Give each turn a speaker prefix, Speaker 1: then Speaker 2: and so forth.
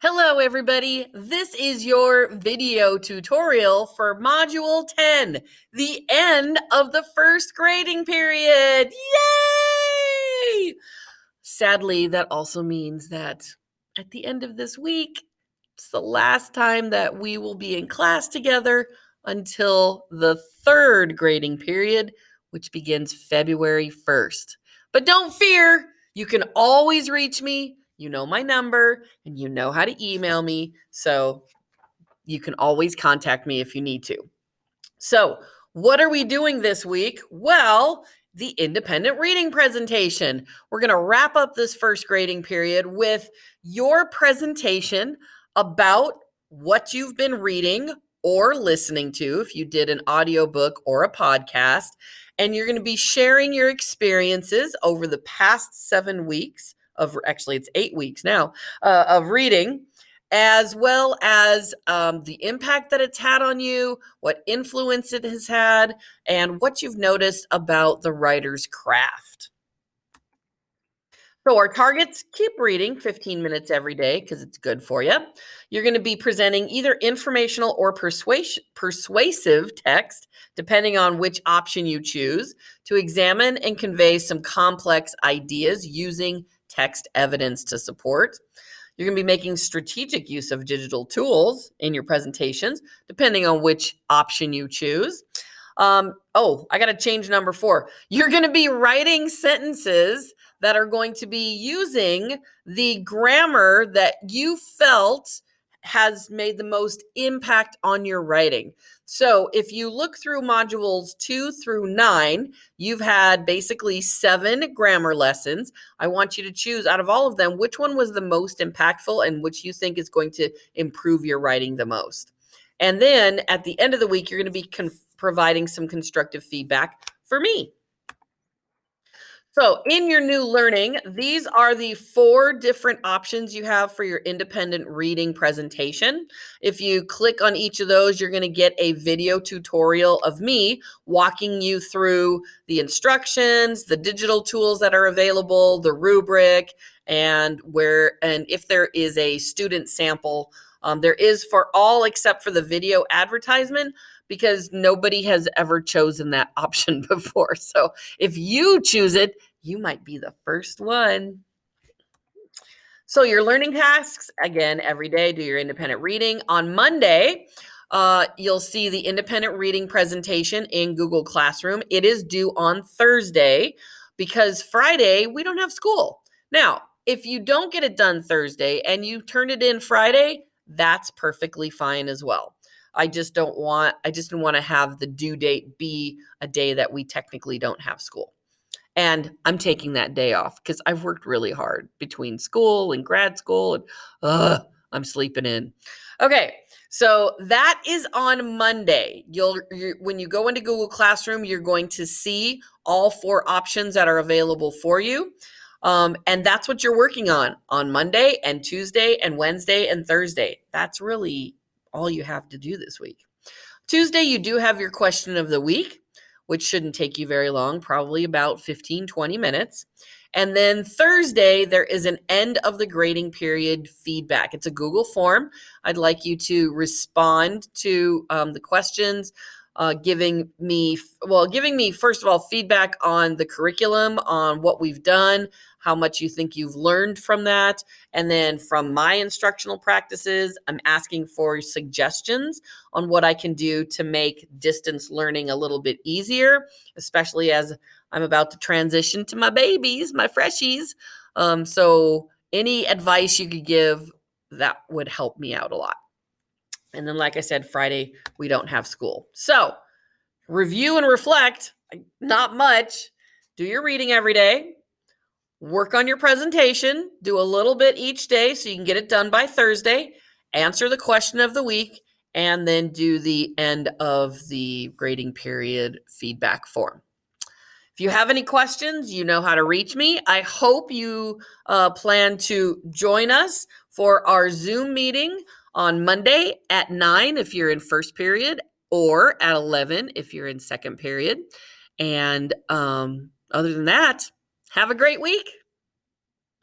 Speaker 1: Hello, everybody. This is your video tutorial for Module 10, the end of the first grading period. Yay! Sadly, that also means that at the end of this week, it's the last time that we will be in class together until the third grading period, which begins February 1st. But don't fear, you can always reach me. You know my number and you know how to email me. So you can always contact me if you need to. So, what are we doing this week? Well, the independent reading presentation. We're going to wrap up this first grading period with your presentation about what you've been reading or listening to, if you did an audiobook or a podcast. And you're going to be sharing your experiences over the past 7 weeks actually it's 8 weeks now, of reading, as well as the impact that it's had on you, what influence it has had, and what you've noticed about the writer's craft. So our targets: keep reading 15 minutes every day because it's good for you. You're going to be presenting either informational or persuasive text, depending on which option you choose, to examine and convey some complex ideas using text evidence to support. You're going to be making strategic use of digital tools in your presentations, depending on which option you choose. I got to change number 4. You're going to be writing sentences that are going to be using the grammar that you felt has made the most impact on your writing. So if you look through modules 2 through 9, you've had basically 7 grammar lessons. I want you to choose out of all of them which one was the most impactful and which you think is going to improve your writing the most. And then at the end of the week, you're going to be providing some constructive feedback for me. So in your new learning, these are the 4 different options you have for your independent reading presentation. If you click on each of those, you're going to get a video tutorial of me walking you through the instructions, the digital tools that are available, the rubric, and if there is a student sample. There is for all except for the video advertisement, because nobody has ever chosen that option before. So if you choose it, you might be the first one. So your learning tasks, again, every day, do your independent reading. On Monday, you'll see the independent reading presentation in Google Classroom. It is due on Thursday because Friday, we don't have school. Now, if you don't get it done Thursday and you turn it in Friday, that's perfectly fine as well. I just didn't want to have the due date be a day that we technically don't have school. And I'm taking that day off because I've worked really hard between school and grad school, and I'm sleeping in. Okay, so that is on Monday. When you go into Google Classroom, you're going to see all 4 options that are available for you. And that's what you're working on Monday and Tuesday and Wednesday and Thursday. That's really all you have to do this week. Tuesday, you do have your question of the week, which shouldn't take you very long, probably about 15-20 minutes. And then Thursday, there is an end of the grading period feedback. It's a Google form. I'd like you to respond to the questions, giving me, first of all, feedback on the curriculum, on what we've done, how much you think you've learned from that. And then from my instructional practices, I'm asking for suggestions on what I can do to make distance learning a little bit easier, especially as I'm about to transition to my babies, my freshies. So any advice you could give, that would help me out a lot. And then, like I said, Friday, we don't have school. So review and reflect, not much. Do your reading every day. Work on your presentation. Do a little bit each day so you can get it done by Thursday. Answer the question of the week. And then do the end of the grading period feedback form. If you have any questions, you know how to reach me. I hope you plan to join us for our Zoom meeting on Monday at 9 if you're in first period, or at 11 if you're in second period. And other than that, have a great week.